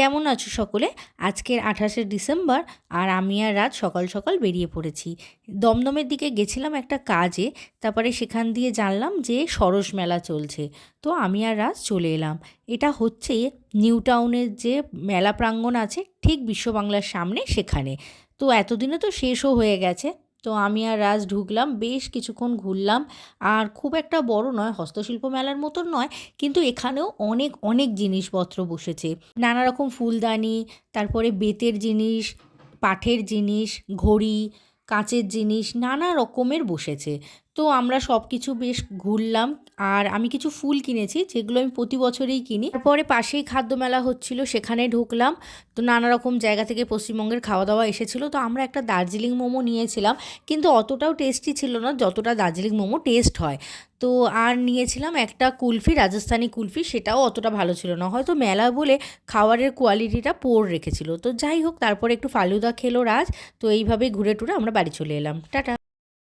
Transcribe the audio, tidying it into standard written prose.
কেমন আছো সকলে? আজকের ২৮শে ডিসেম্বর আর আমি আর রাত সকাল সকাল বেরিয়ে পড়েছি। দমদমের দিকে গেছিলাম একটা কাজে, তারপরে সেখান দিয়ে জানলাম যে সরস মেলা চলছে। তো আমি আর রাত চলে এলাম। এটা হচ্ছে নিউ টাউনের যে মেলা প্রাঙ্গণ আছে ঠিক বিশ্ব বাংলার সামনে, সেখানে। তো এতদিনে তো শেষও হয়ে গেছে। তো আমি আর রাজ ঢুকলাম, বেশ কিছুক্ষণ ঘুরলাম। আর খুব একটা বড় নয়, হস্তশিল্প মেলার মতন নয়, কিন্তু এখানেও অনেক অনেক জিনিসপত্র বসেছে। নানা রকম ফুলদানি, তারপরে বেতের জিনিস, পাটের জিনিস, ঘড়ি, কাঁচের জিনিস নানা রকমের বসেছে। তো আমরা সব কিছু বেশ ঘুরলাম। আর আমি কিছু ফুল কিনেছি, যেগুলো আমি প্রতি বছরেই কিনি। তারপরে পাশেই খাদ্য মেলা হচ্ছিল, সেখানে ঢুকলাম। তো নানা রকম জায়গা থেকে পশ্চিমবঙ্গের খাওয়া দাওয়া এসেছিলো। তো আমরা একটা দার্জিলিং মোমো নিয়েছিলাম, কিন্তু অতটাও টেস্টি ছিল না যতটা দার্জিলিং মোমো টেস্ট হয়। তো আর নিয়েছিলাম একটা কুলফি, রাজস্থানি কুলফি, সেটাও অতটা ভালো ছিল না, হয়তো মেলা বলে খাবারের কোয়ালিটিটা পোর রেখেছিল। তো যাই হোক, তারপরে একটু ফালুদা খেলো রাজ। তো এইভাবেই ঘুরে টুরে আমরা বাড়ি চলে এলাম। টাটা।